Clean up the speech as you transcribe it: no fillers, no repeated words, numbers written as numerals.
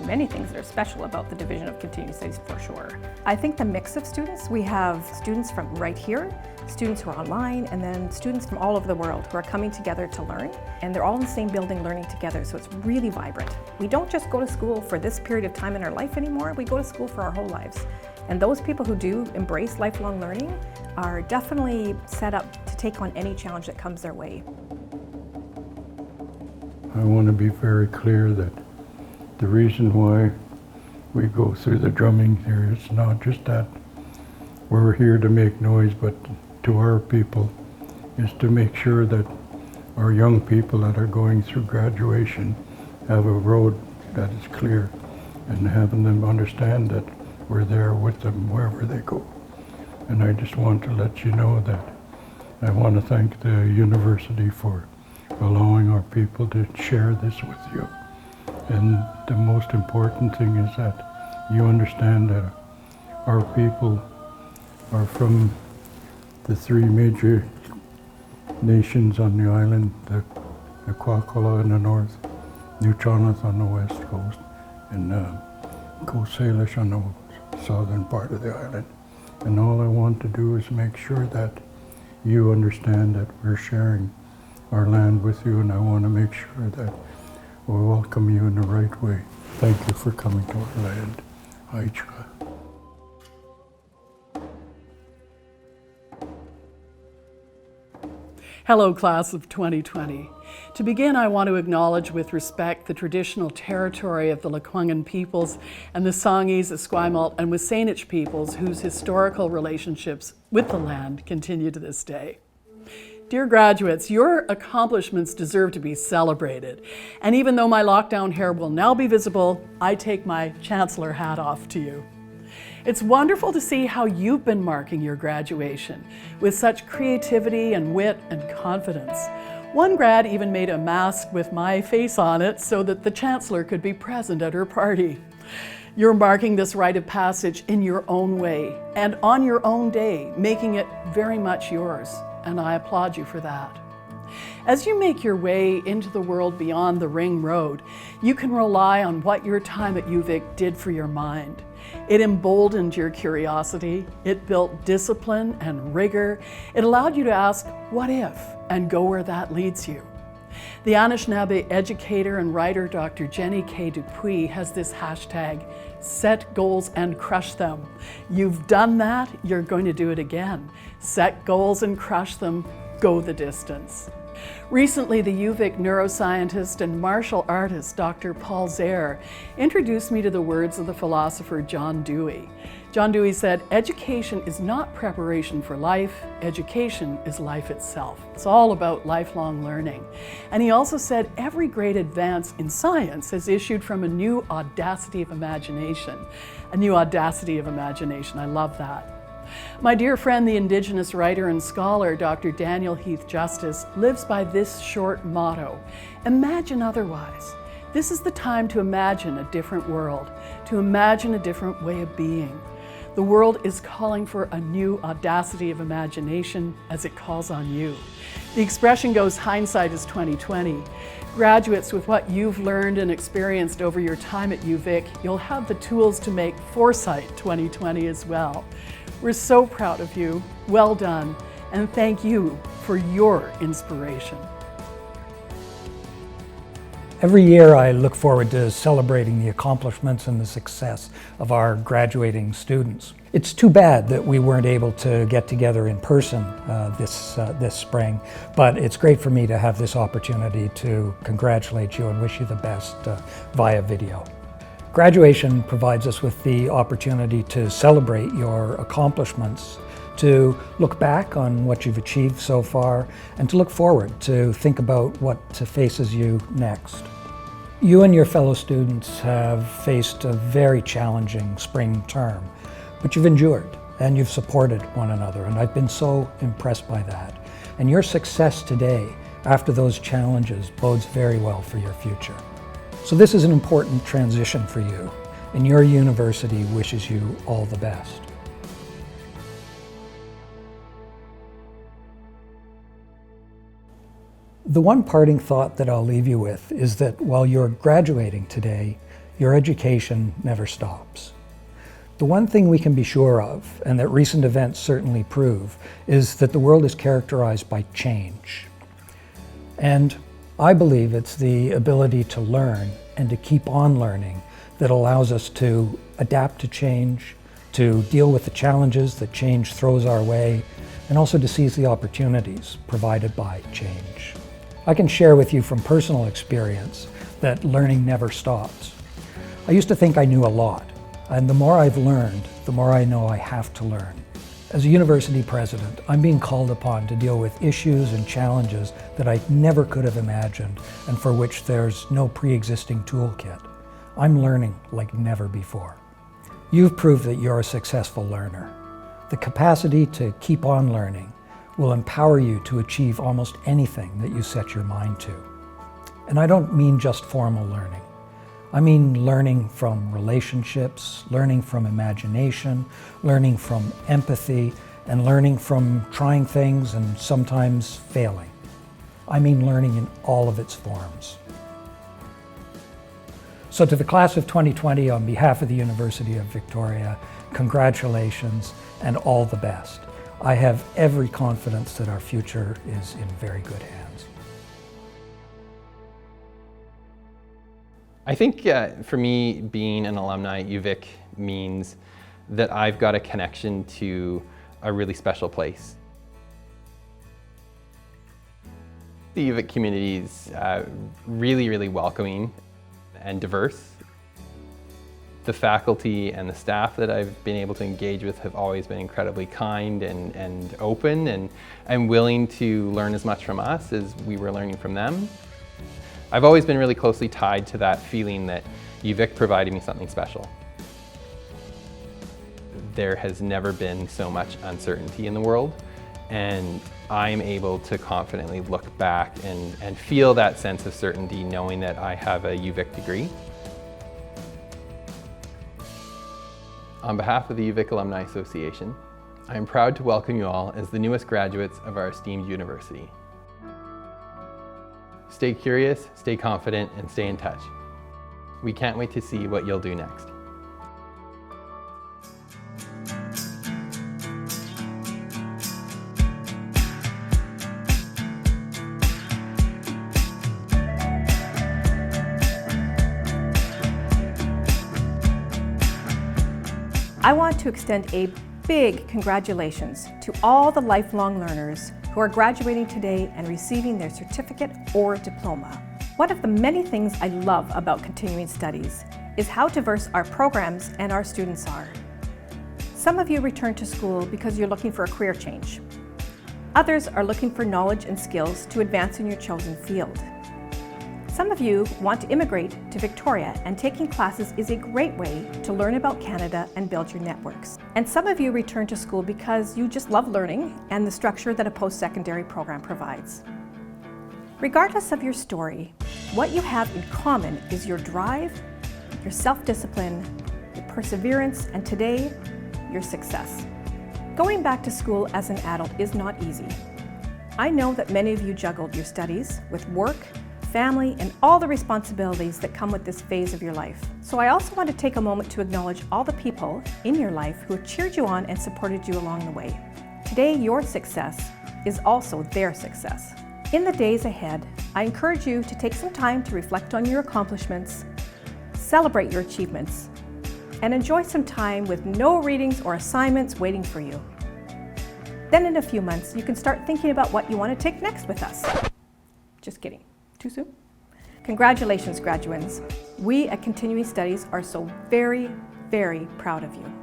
many things that are special about the Division of Continuing Studies for sure. I think the mix of students, we have students from right here, students who are online, and then students from all over the world who are coming together to learn. And they're all in the same building learning together, so it's really vibrant. We don't just go to school for this period of time in our life anymore, we go to school for our whole lives. And those people who do embrace lifelong learning are definitely set up to take on any challenge that comes their way. I want to be very clear that the reason why we go through the drumming here is not just that we're here to make noise, but to our people is to make sure that our young people that are going through graduation have a road that is clear, and having them understand that we're there with them wherever they go. And I just want to let you know that I want to thank the university for allowing our people to share this with you. And the most important thing is that you understand that our people are from the three major nations on the island, the Kwakwa in the north, New Choneth on the west coast, and Coast Salish on the southern part of the island. And all I want to do is make sure that you understand that we're sharing our land with you, and I want to make sure that we welcome you in the right way. Thank you for coming to our land. Aichka. Hello, class of 2020. To begin, I want to acknowledge with respect the traditional territory of the Lekwungen peoples and the Songhees, Esquimalt, and Wasanich peoples whose historical relationships with the land continue to this day. Dear graduates, your accomplishments deserve to be celebrated. And even though my lockdown hair will now be visible, I take my Chancellor hat off to you. It's wonderful to see how you've been marking your graduation with such creativity and wit and confidence. One grad even made a mask with my face on it so that the Chancellor could be present at her party. You're marking this rite of passage in your own way and on your own day, making it very much yours, and I applaud you for that. As you make your way into the world beyond the ring road, you can rely on what your time at UVic did for your mind. It emboldened your curiosity, it built discipline and rigor, it allowed you to ask, what if, and go where that leads you. The Anishinaabe educator and writer Dr. Jenny K. Dupuis has this hashtag, set goals and crush them. You've done that, you're going to do it again. Set goals and crush them, go the distance. Recently, the UVic neuroscientist and martial artist Dr. Paul Zare introduced me to the words of the philosopher John Dewey. John Dewey said, education is not preparation for life, education is life itself. It's all about lifelong learning. And he also said, every great advance in science has issued from a new audacity of imagination. A new audacity of imagination, I love that. My dear friend, the Indigenous writer and scholar, Dr. Daniel Heath Justice, lives by this short motto, imagine otherwise. This is the time to imagine a different world, to imagine a different way of being. The world is calling for a new audacity of imagination as it calls on you. The expression goes, hindsight is 2020. Graduates, with what you've learned and experienced over your time at UVic, you'll have the tools to make foresight 2020 as well. We're so proud of you, well done, and thank you for your inspiration. Every year I look forward to celebrating the accomplishments and the success of our graduating students. It's too bad that we weren't able to get together in person this spring, but it's great for me to have this opportunity to congratulate you and wish you the best via video. Graduation provides us with the opportunity to celebrate your accomplishments, to look back on what you've achieved so far, and to look forward to think about what faces you next. You and your fellow students have faced a very challenging spring term, but you've endured and you've supported one another, and I've been so impressed by that. And your success today, after those challenges, bodes very well for your future. So this is an important transition for you, and your university wishes you all the best. The one parting thought that I'll leave you with is that while you're graduating today, your education never stops. The one thing we can be sure of, and that recent events certainly prove, is that the world is characterized by change. And I believe it's the ability to learn and to keep on learning that allows us to adapt to change, to deal with the challenges that change throws our way, and also to seize the opportunities provided by change. I can share with you from personal experience that learning never stops. I used to think I knew a lot, and the more I've learned, the more I know I have to learn. As a university president, I'm being called upon to deal with issues and challenges that I never could have imagined and for which there's no pre-existing toolkit. I'm learning like never before. You've proved that you're a successful learner. The capacity to keep on learning will empower you to achieve almost anything that you set your mind to. And I don't mean just formal learning. I mean learning from relationships, learning from imagination, learning from empathy, and learning from trying things and sometimes failing. I mean learning in all of its forms. So to the class of 2020, on behalf of the University of Victoria, congratulations and all the best. I have every confidence that our future is in very good hands. I think for me, being an alumni at UVic means that I've got a connection to a really special place. The UVic community is really, really welcoming and diverse. The faculty and the staff that I've been able to engage with have always been incredibly kind and open and willing to learn as much from us as we were learning from them. I've always been really closely tied to that feeling that UVic provided me something special. There has never been so much uncertainty in the world, and I'm able to confidently look back and feel that sense of certainty knowing that I have a UVic degree. On behalf of the UVic Alumni Association, I am proud to welcome you all as the newest graduates of our esteemed university. Stay curious, stay confident, and stay in touch. We can't wait to see what you'll do next. I want to extend a big congratulations to all the lifelong learners who are graduating today and receiving their certificate or diploma. One of the many things I love about continuing studies is how diverse our programs and our students are. Some of you return to school because you're looking for a career change. Others are looking for knowledge and skills to advance in your chosen field. Some of you want to immigrate to Victoria, and taking classes is a great way to learn about Canada and build your networks. And some of you return to school because you just love learning and the structure that a post-secondary program provides. Regardless of your story, what you have in common is your drive, your self-discipline, your perseverance, and today, your success. Going back to school as an adult is not easy. I know that many of you juggled your studies with work, family, and all the responsibilities that come with this phase of your life. So I also want to take a moment to acknowledge all the people in your life who have cheered you on and supported you along the way. Today, your success is also their success. In the days ahead, I encourage you to take some time to reflect on your accomplishments, celebrate your achievements, and enjoy some time with no readings or assignments waiting for you. Then in a few months, you can start thinking about what you want to take next with us. Just kidding. Too soon? Congratulations, graduates. We at Continuing Studies are so very, very proud of you.